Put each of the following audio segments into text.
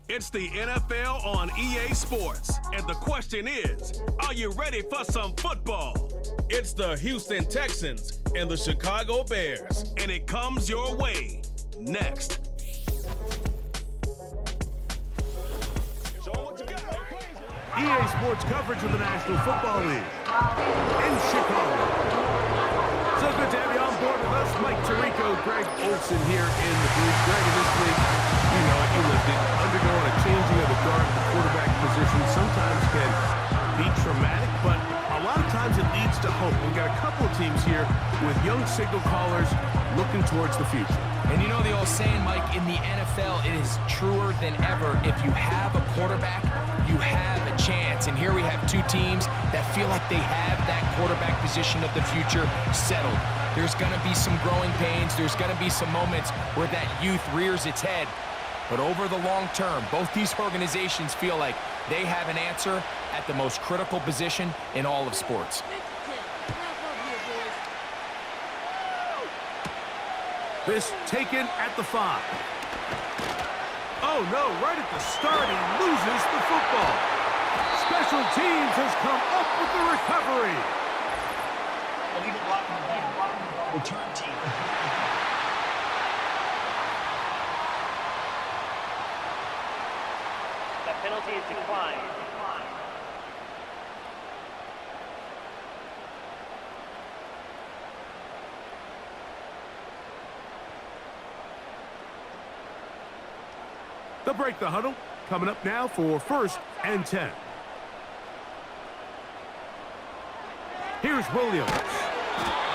It's the NFL on EA Sports, and the question is, are you ready for some football? It's the Houston Texans and the Chicago Bears, and it comes your way next. EA Sports coverage of the National Football League in Chicago. So good to have you on board with us. Mike Tirico, Greg Olson here in the booth. Greg, in this week, you know, you lived it. Undergoing a changing of the guard at the quarterback position sometimes can be traumatic, but a lot of times it leads to hope. We've got a couple of teams here with young signal callers looking towards the future. And you know the old saying, Mike, in the NFL, it is truer than ever. If you have a quarterback, you have a chance. And here we have two teams that feel like they have that quarterback position of the future settled. There's going to be some growing pains. There's going to be some moments where that youth rears its head. But over the long term, both these organizations feel like they have an answer at the most critical position in all of sports. This taken at the 5. Oh, no, right at the start, he loses the football. Special teams has come up with the recovery. Return team. That penalty is declined. They'll break the huddle. Coming up now for 1st and 10. Here's Williams.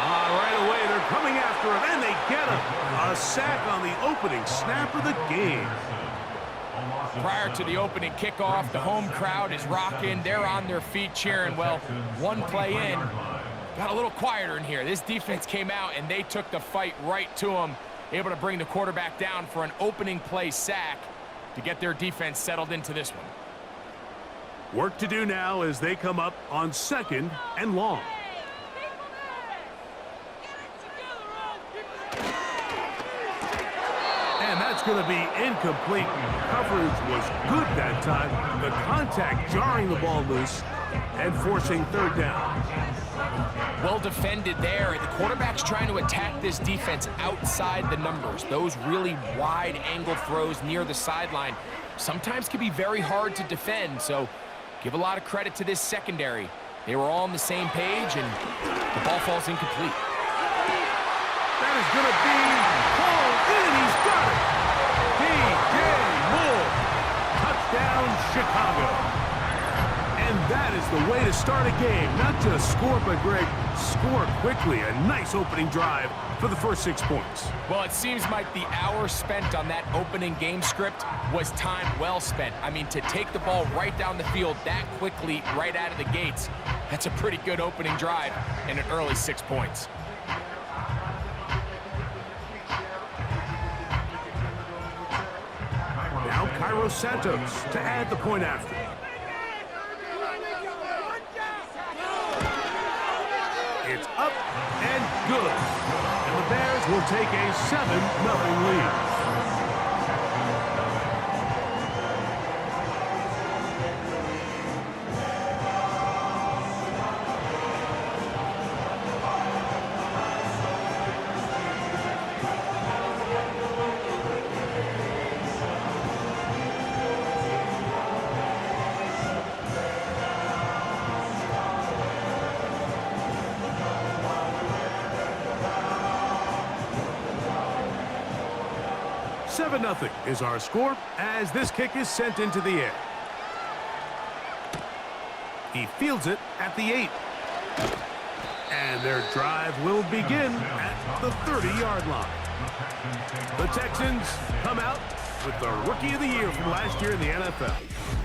Right away, they're coming after him, and they get him. A sack on the opening snap of the game. Prior to the opening kickoff, the home crowd is rocking. They're on their feet cheering. Well, one play in, got a little quieter in here. This defense came out, and they took the fight right to him, able to bring the quarterback down for an opening play sack to get their defense settled into this one. Work to do now as they come up on 2nd and long. And that's going to be incomplete. Coverage was good that time. The contact jarring the ball loose and forcing 3rd down. Well defended there. The quarterback's trying to attack this defense outside the numbers. Those really wide angle throws near the sideline sometimes can be very hard to defend, so give a lot of credit to this secondary. They were all on the same page, and the ball falls incomplete. That is going to be pulled in. He's got it. D.J. Moore. Touchdown, Chicago. And that is the way to start a game. Not just score, but, Greg, score quickly. A nice opening drive for the first 6 points. Well, it seems like the hour spent on that opening game script was time well spent. I mean, to take the ball right down the field that quickly, right out of the gates, that's a pretty good opening drive and an early 6 points. Now Cairo Santos to add the point after. It's up and good. And the Bears will take a 7-0 lead. Nothing is our score as this kick is sent into the air. He fields it at the 8. And their drive will begin at the 30-yard line. The Texans come out with the Rookie of the Year from last year in the NFL.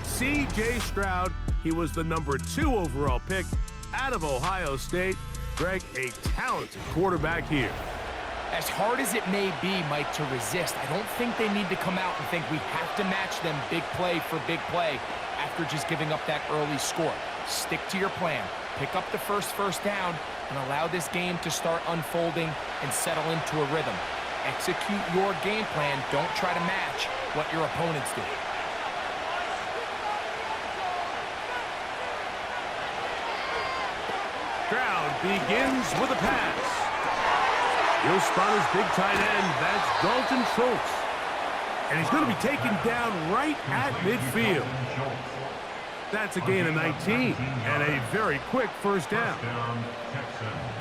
C.J. Stroud, he was the number 2 overall pick out of Ohio State. Greg, a talented quarterback here. As hard as it may be, Mike, to resist, I don't think they need to come out and think we have to match them big play for big play after just giving up that early score. Stick to your plan. Pick up the first down and allow this game to start unfolding and settle into a rhythm. Execute your game plan. Don't try to match what your opponents do. Stroud begins with a pass. He'll spot his big tight end. That's Dalton Schultz. And he's going to be taken down right at midfield. That's a gain of 19 and a very quick first down.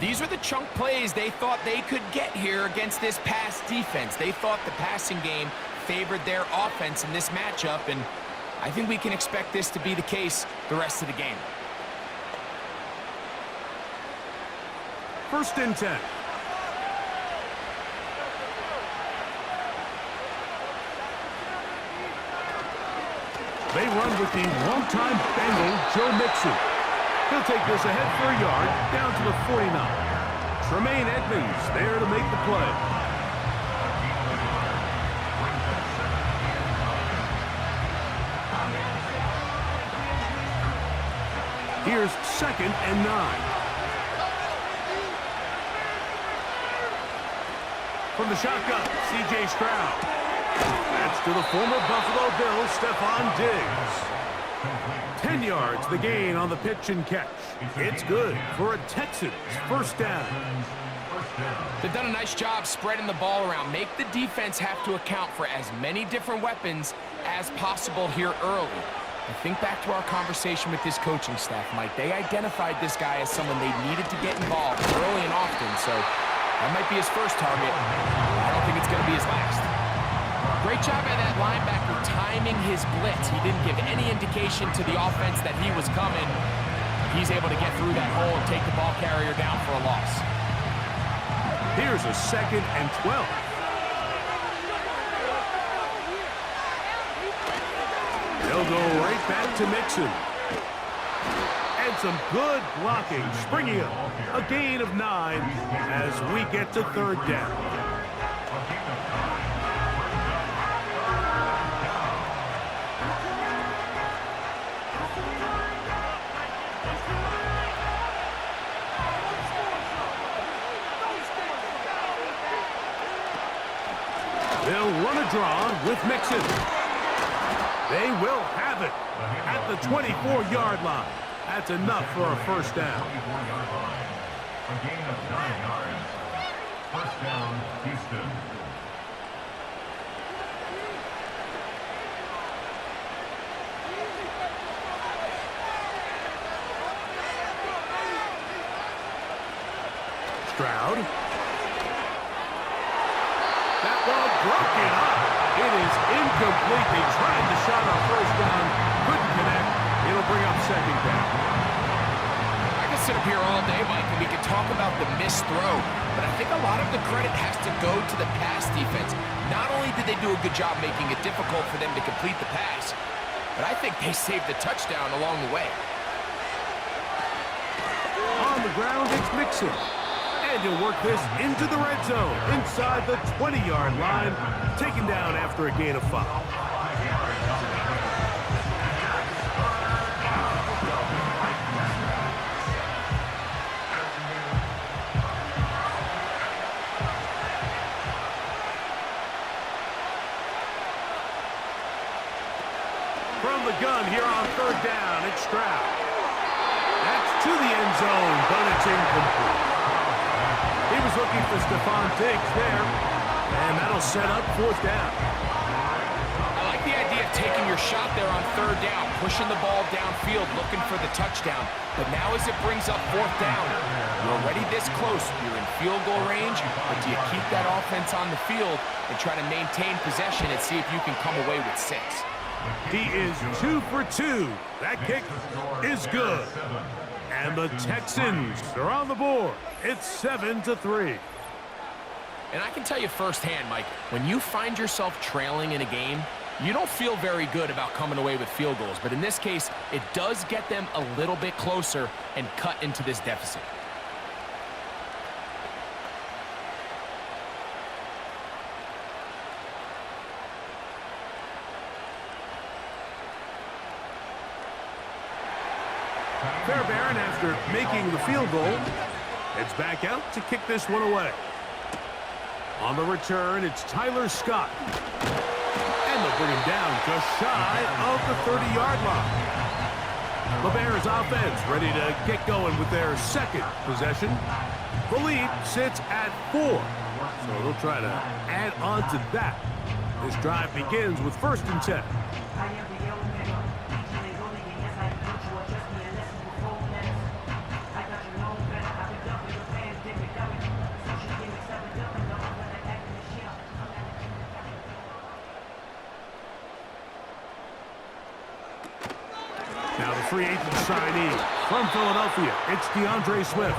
These are the chunk plays they thought they could get here against this pass defense. They thought the passing game favored their offense in this matchup, and I think we can expect this to be the case the rest of the game. 1st and 10. They run with the longtime Bengal, Joe Mixon. He'll take this ahead for a yard, down to the 49. Tremaine Edmonds there to make the play. Here's 2nd and 9. From the shotgun, C.J. Stroud. That's to the former Buffalo Bills, Stephon Diggs. 10 yards, the gain on the pitch and catch. It's good for a Texans first down. They've done a nice job spreading the ball around. Make the defense have to account for as many different weapons as possible here early. And think back to our conversation with this coaching staff, Mike. They identified this guy as someone they needed to get involved early and often, so that might be his first target. I don't think it's going to be his last. Great job by that linebacker timing his blitz. He didn't give any indication to the offense that he was coming. He's able to get through that hole and take the ball carrier down for a loss. Here's a 2nd and 12. They'll go right back to Mixon. And some good blocking, springing up. A gain of 9 as we get to 3rd down. They'll run a draw with Mixon. They will have it at the 24-yard line. That's enough for a first down. A gain of 9 yards. First down, Houston. Stroud. That ball broken up. It is incomplete. They tried the shot on first down. Couldn't connect. It'll bring up 2nd down. I could sit up here all day, Mike, and we could talk about the missed throw, but I think a lot of the credit has to go to the pass defense. Not only did they do a good job making it difficult for them to complete the pass, but I think they saved the touchdown along the way. On the ground, it's Mixon. And he'll work this into the red zone, inside the 20-yard line, taken down after a gain of 5. From the gun here on 3rd down, it's Stroud. That's to the end zone, but it's incomplete. He was looking for Stephon Diggs there, and that'll set up 4th down. I like the idea of taking your shot there on 3rd down, pushing the ball downfield, looking for the touchdown. But now as it brings up 4th down, you're already this close. You're in field goal range, but do you keep that offense on the field and try to maintain possession and see if you can come away with 6? He is 2 for 2. That kick is good. And the Texans are on the board. It's 7-3. And I can tell you firsthand, Mike, when you find yourself trailing in a game, you don't feel very good about coming away with field goals. But in this case, it does get them a little bit closer and cut into this deficit. Fairbairn, after making the field goal, heads back out to kick this one away. On the return, it's Tyler Scott. And they'll bring him down just shy of the 30-yard line. The Bears offense ready to get going with their second possession. The lead sits at 4, so they'll try to add on to that. This drive begins with 1st and 10. Now the free agent signee from Philadelphia, it's DeAndre Swift.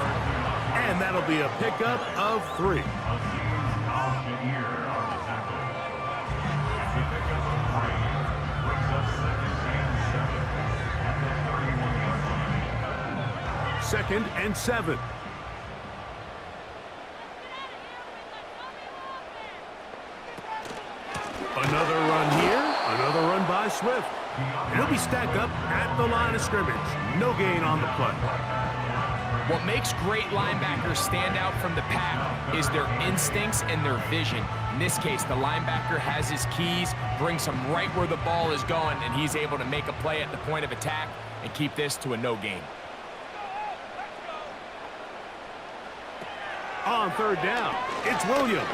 And that'll be a pickup of 3. Second and 7. Another run here, another run by Swift. And he'll be stacked up at the line of scrimmage. No gain on the play. What makes great linebackers stand out from the pack is their instincts and their vision. In this case, the linebacker has his keys, brings him right where the ball is going, and he's able to make a play at the point of attack and keep this to a no gain. On 3rd down, it's Williams.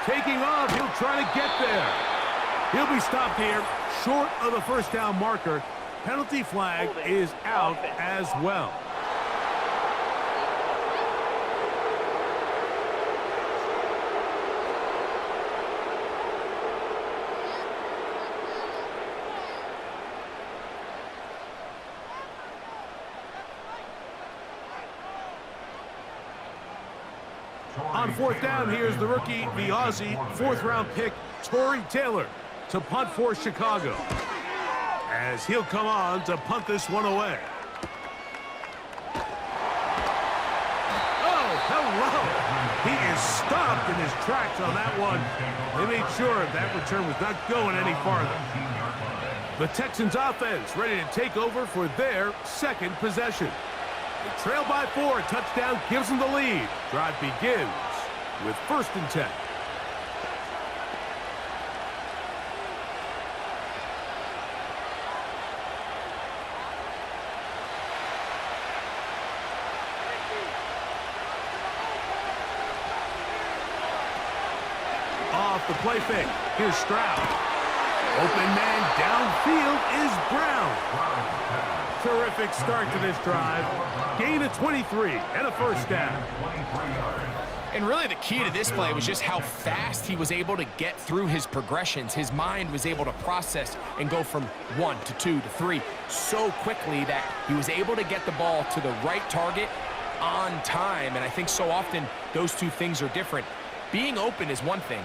Taking off, he'll try to get there. He'll be stopped here, short of the 1st down marker. Penalty flag is out as well. On 4th down, here's the rookie, the Aussie, 4th-round pick, Torrey Taylor, to punt for Chicago, as he'll come on to punt this one away. Oh, hello! He is stopped in his tracks on that one. They made sure that return was not going any farther. The Texans offense ready to take over for their second possession. They trail by 4, touchdown gives them the lead. Drive begins with 1st and 10. Off the play fake, here's Stroud. Open man downfield is Brown. Terrific start to this drive. Gain of 23 and a 1st down. And really the key to this play was just how fast he was able to get through his progressions. His mind was able to process and go from 1 to 2 to 3 so quickly that he was able to get the ball to the right target on time. And I think so often those two things are different. Being open is one thing.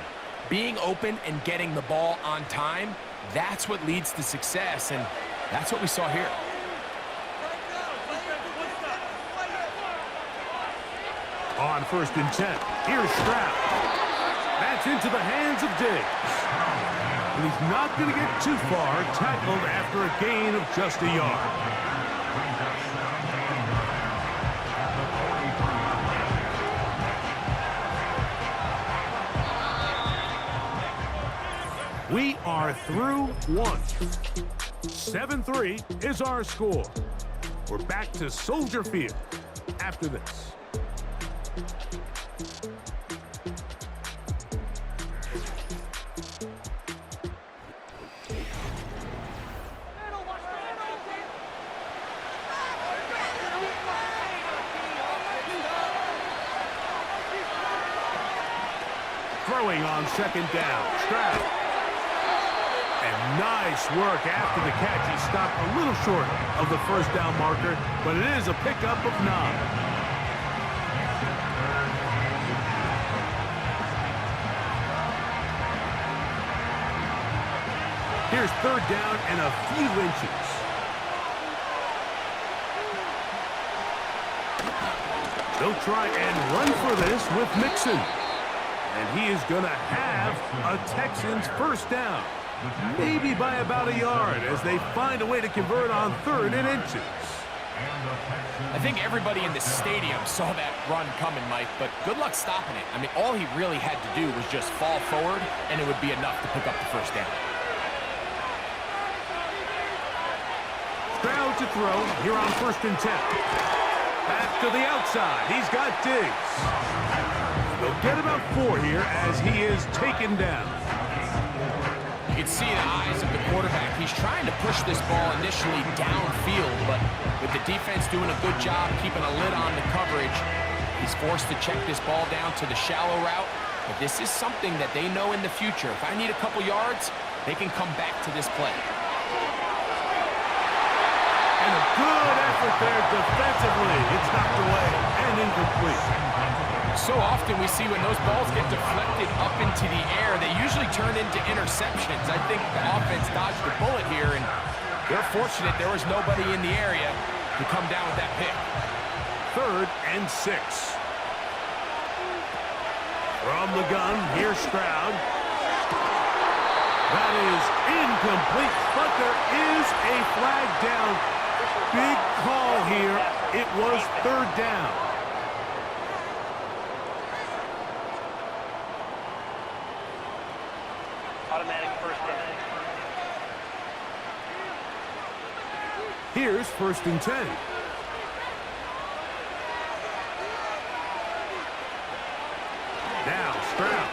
Being open and getting the ball on time, that's what leads to success. And that's what we saw here. On 1st and 10, here's Stroud. That's into the hands of Diggs. And he's not going to get too far, tackled after a gain of just a yard. We are through 1. 7-3 is our score. We're back to Soldier Field after this. Throwing on 2nd down, Stroud. And nice work after the catch. He stopped a little short of the 1st down marker, but it is a pickup of 9. Here's 3rd down and a few inches. They'll try and run for this with Mixon. And he is going to have a Texans 1st down. Maybe by about a yard as they find a way to convert on 3rd and inches. I think everybody in the stadium saw that run coming, Mike, but good luck stopping it. I mean, all he really had to do was just fall forward, and it would be enough to pick up the first down. Stroud to throw here on 1st and 10. Back to the outside. He's got Diggs. They'll get about 4 here as he is taken down. You can see the eyes of the quarterback. He's trying to push this ball initially downfield, but with the defense doing a good job keeping a lid on the coverage, he's forced to check this ball down to the shallow route. But this is something that they know in the future. If I need a couple yards, they can come back to this play. And a good effort there defensively. It's knocked away and incomplete. So often we see when those balls get deflected up into the air, they usually turn into interceptions. I think the offense dodged a bullet here, and they're fortunate there was nobody in the area to come down with that pick. 3rd and 6. From the gun, here's Stroud. That is incomplete, but there is a flag down. Big call here. It was 3rd down. Automatic first down. Here's 1st and 10. Now Stroud.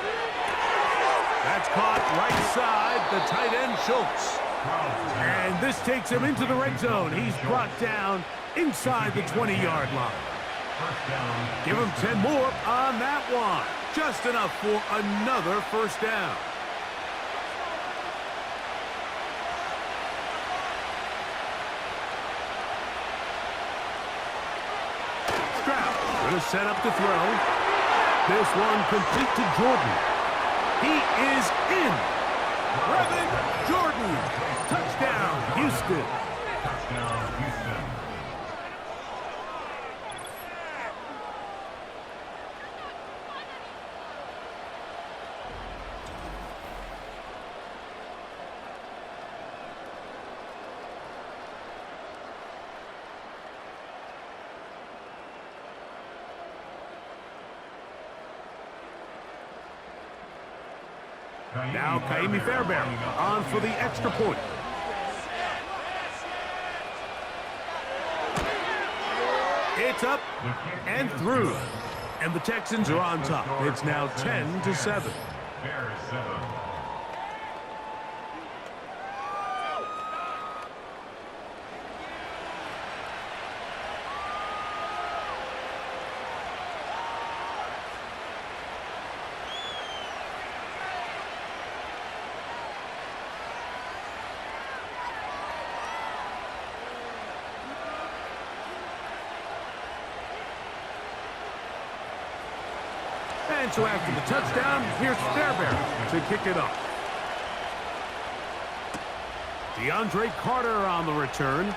That's caught right side, the tight end Schultz. And this takes him into the red zone. He's brought down inside the 20-yard line. Give him 10 more on that one. Just enough for another first down. Stroud going to set up to throw. This one complete to Jordan. He is in. Brevin Jordan. Touchdown, Houston. Touchdown, Houston. Now Kaimi Fairbairn on for the extra point. It's up and through. And the Texans are on top. It's now 10-7. Bears 7. And so after the touchdown, here's Fairbairn to kick it off. DeAndre Carter on the return.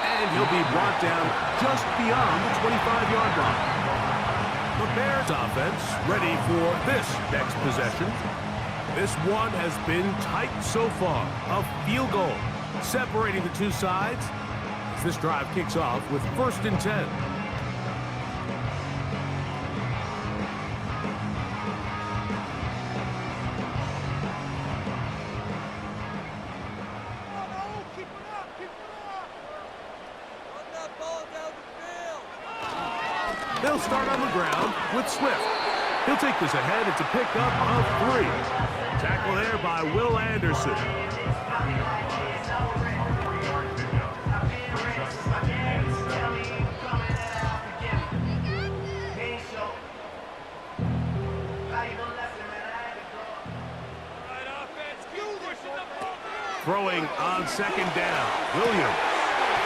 And he'll be brought down just beyond the 25-yard line. The Bears offense ready for this next possession. This one has been tight so far. A field goal separating the two sides as this drive kicks off with 1st and 10. They'll start on the ground with Swift. He'll take this ahead. It's a pickup of 3. Tackle there by Will Anderson. Throwing on 2nd down. Williams.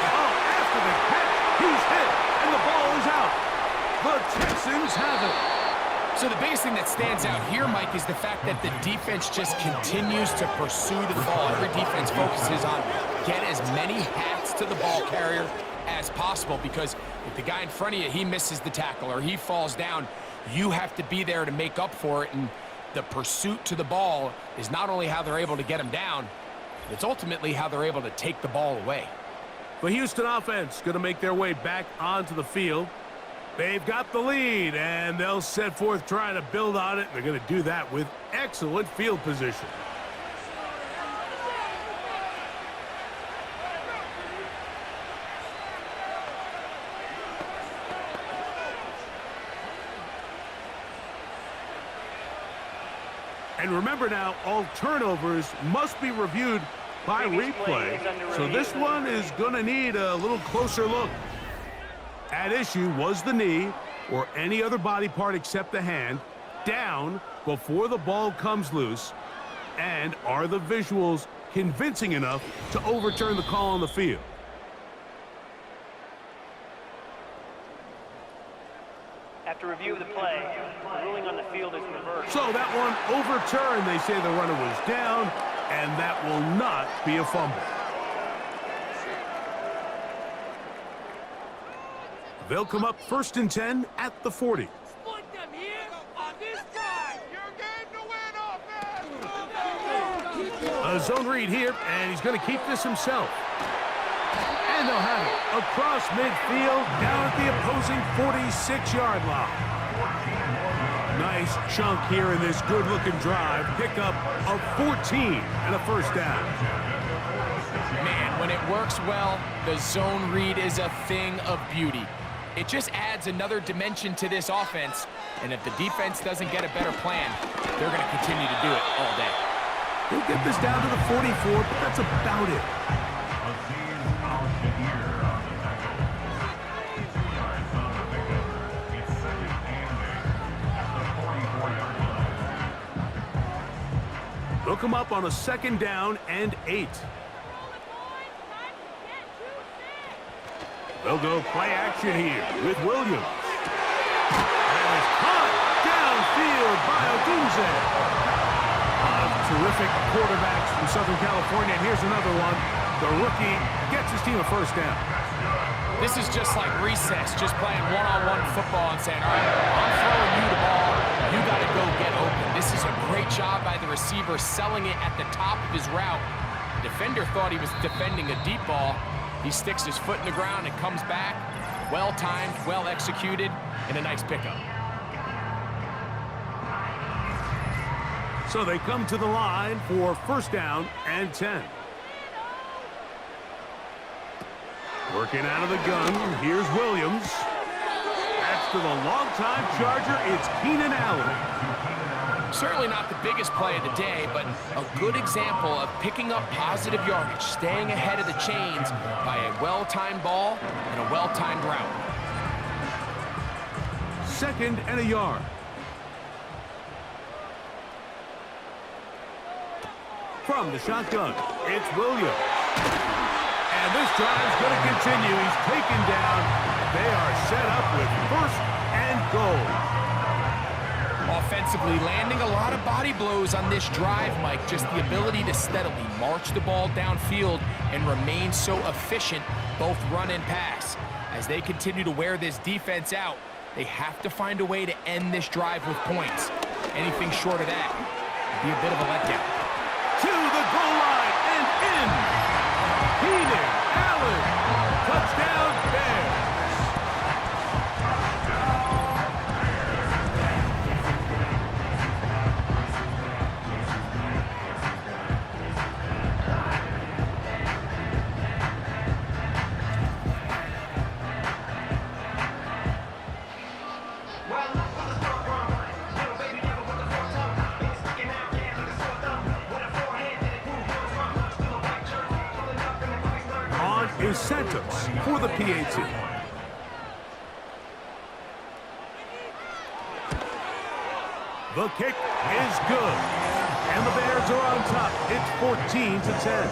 Oh, after the catch, he's hit, and the ball is out. The Texans have it. So the biggest thing that stands out here, Mike, is the fact that the defense just continues to pursue the ball. Every defense focuses on get as many hats to the ball carrier as possible, because if the guy in front of you, he misses the tackle or he falls down, you have to be there to make up for it. And the pursuit to the ball is not only how they're able to get him down, it's ultimately how they're able to take the ball away. The Houston offense going to make their way back onto the field. They've got the lead, and they'll set forth trying to build on it. They're going to do that with excellent field position. And remember now, all turnovers must be reviewed by replay. So this one is going to need a little closer look. At issue was the knee or any other body part except the hand down before the ball comes loose. And are the visuals convincing enough to overturn the call on the field? After review of the play, the ruling on the field is reversed. So that one overturned. They say the runner was down, and that will not be a fumble. They'll come up 1st and 10 at the 40. Split them here on this drive. Your game to win, offense. A zone read here, and he's going to keep this himself. And they'll have it across midfield, down at the opposing 46-yard line. Nice chunk here in this good-looking drive. Pickup of 14 and a first down. Man, when it works well, the zone read is a thing of beauty. It just adds another dimension to this offense, and if the defense doesn't get a better plan, they're going to continue to do it all day. He'll get this down to the 44, but that's about it. They'll come up on a 2nd down and 8. They'll go play action here with Williams. And it's caught downfield by Odunze. Terrific quarterbacks from Southern California. And here's another one. The rookie gets his team a first down. This is just like recess, just playing one-on-one football and saying, all right, I'm throwing you the ball. You got to go get open. This is a great job by the receiver selling it at the top of his route. The defender thought he was defending a deep ball. He sticks his foot in the ground and comes back. Well-timed, well-executed, and a nice pickup. So they come to the line for 1st down and 10. Working out of the gun, here's Williams. That's to the longtime Charger, it's Keenan Allen. Certainly not the biggest play of the day, but a good example of picking up positive yardage, staying ahead of the chains by a well-timed ball and a well-timed route. 2nd and a yard. From the shotgun, it's Williams. And this drive's going to continue. He's taken down. They are set up with 1st and goal. Offensively, landing a lot of body blows on this drive, Mike. Just the ability to steadily march the ball downfield and remain so efficient, both run and pass. As they continue to wear this defense out, they have to find a way to end this drive with points. Anything short of that would be a bit of a letdown. To the goal line and in. Keenan Allen. Touchdown, Bears. Is Santos for the PAT. The kick is good. And the Bears are on top. It's 14-10.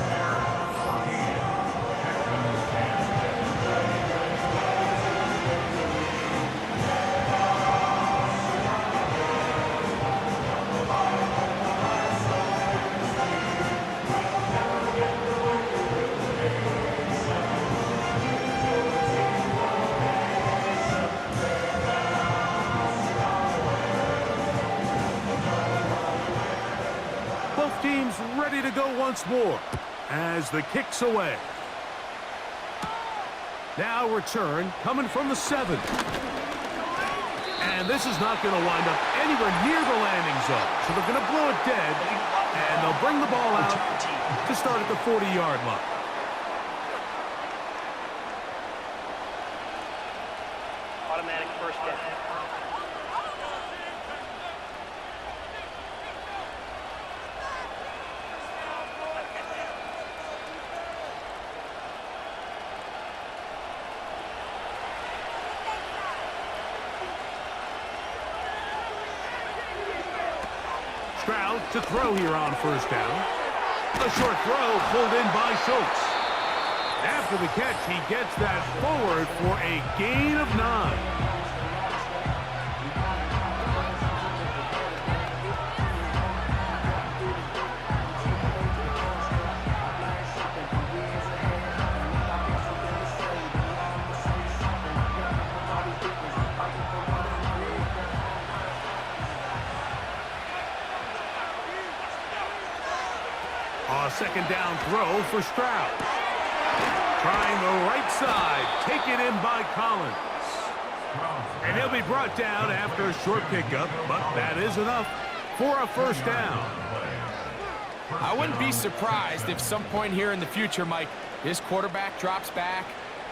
Teams ready to go once more as the kick's away. Now return coming from the 7. And this is not going to wind up anywhere near the landing zone. So they're going to blow it dead, and they'll bring the ball out to start at the 40-yard line. Automatic first down. Stroud to throw here on first down. A short throw pulled in by Schultz. After the catch, he gets that forward for a gain of 9. Second down throw for Stroud. Trying the right side. Taken in by Collins. And he'll be brought down after a short pickup, but that is enough for a first down. I wouldn't be surprised if some point here in the future, Mike, this quarterback drops back.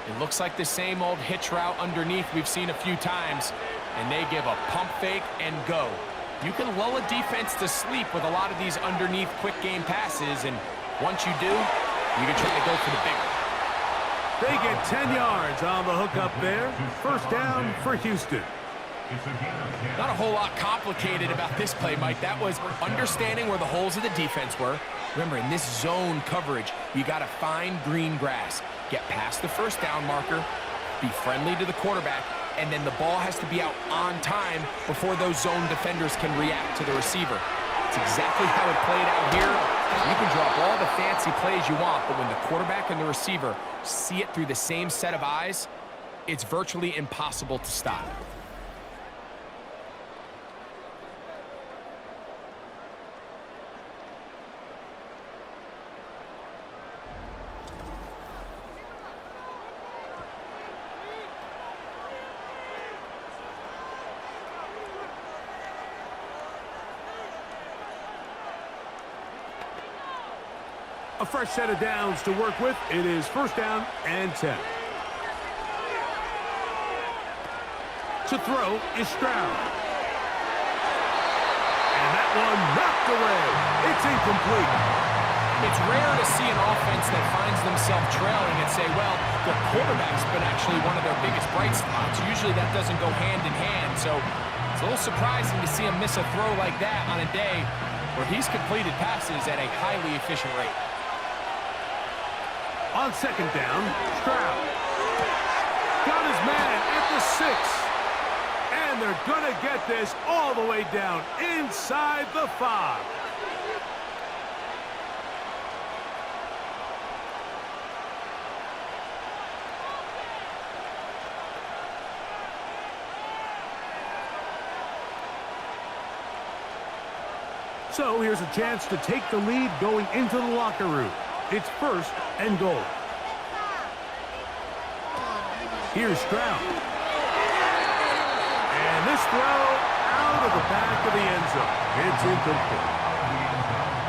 It looks like the same old hitch route underneath we've seen a few times, and they give a pump fake and go. You can lull a defense to sleep with a lot of these underneath quick game passes, and once you do, you can try to go for the big one. They get 10 yards on the hook up there. First down for Houston. Not a whole lot complicated about this play, Mike. That was understanding where the holes of the defense were. Remember, in this zone coverage, you got to find green grass. Get past the first down marker, be friendly to the quarterback, and then the ball has to be out on time before those zone defenders can react to the receiver. It's exactly how it played out here. You can drop all the fancy plays you want, but when the quarterback and the receiver see it through the same set of eyes, it's virtually impossible to stop. A fresh set of downs to work with. It is first down and 10. To throw is Stroud. And that one knocked away. It's incomplete. It's rare to see an offense that finds themselves trailing and say, well, the quarterback's been actually one of their biggest bright spots. Usually that doesn't go hand in hand, so it's a little surprising to see him miss a throw like that on a day where he's completed passes at a highly efficient rate. On second down, Stroud got his man at the 6. And they're going to get this all the way down inside the 5. So here's a chance to take the lead going into the locker room. It's first and goal. Here's Stroud. And this throw out of the back of the end zone. It's incomplete.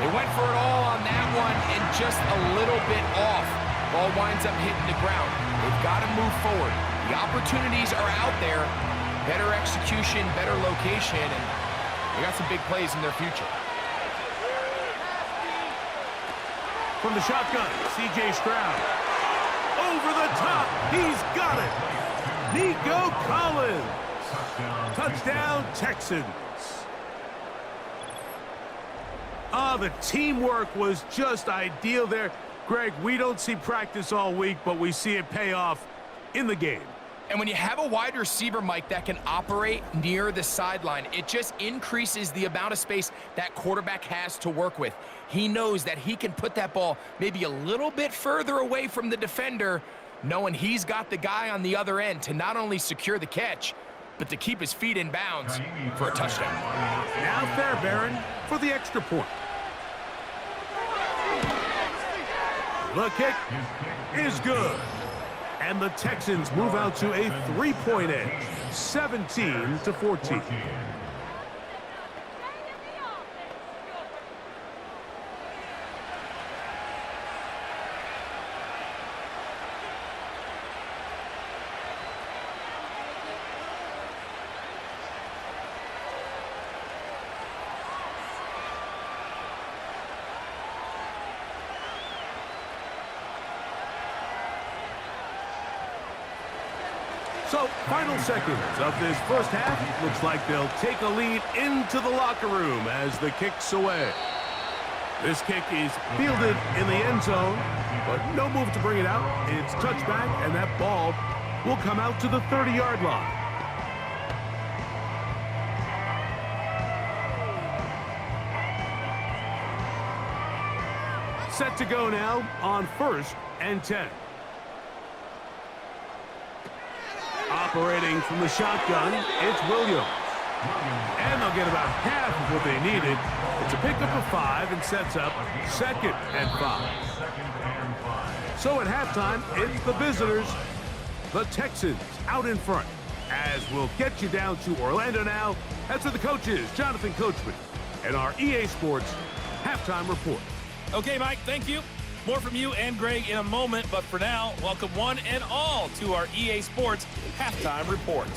They went for it all on that one and just a little bit off. Ball winds up hitting the ground. They've got to move forward. The opportunities are out there. Better execution, better location, and they got some big plays in their future. From the shotgun, C.J. Stroud. Over the top. He's got it. Nico Collins. Touchdown, Texans. The teamwork was just ideal there. Greg, we don't see practice all week, but we see it pay off in the game. And when you have a wide receiver, Mike, that can operate near the sideline, it just increases the amount of space that quarterback has to work with. He knows that he can put that ball maybe a little bit further away from the defender, knowing he's got the guy on the other end to not only secure the catch, but to keep his feet in bounds for a touchdown. Now Fairbairn for the extra point. The kick is good. And the Texans move out to a 3-point edge, 17-14. So, final seconds of this first half. Looks like they'll take a lead into the locker room as the kick's away. This kick is fielded in the end zone, but no move to bring it out. It's touchback, and that ball will come out to the 30-yard line. Set to go now on 1st and 10. Operating from the shotgun, it's Williams. And they'll get about half of what they needed. It's a pickup of 5 and sets up 2nd and 5. So at halftime, it's the visitors, the Texans, out in front. As we'll get you down to Orlando now, that's where the coach is, Jonathan Coachman, and our EA Sports halftime report. Okay, Mike, thank you. More from you and Greg in a moment, but for now, welcome one and all to our EA Sports Halftime Report.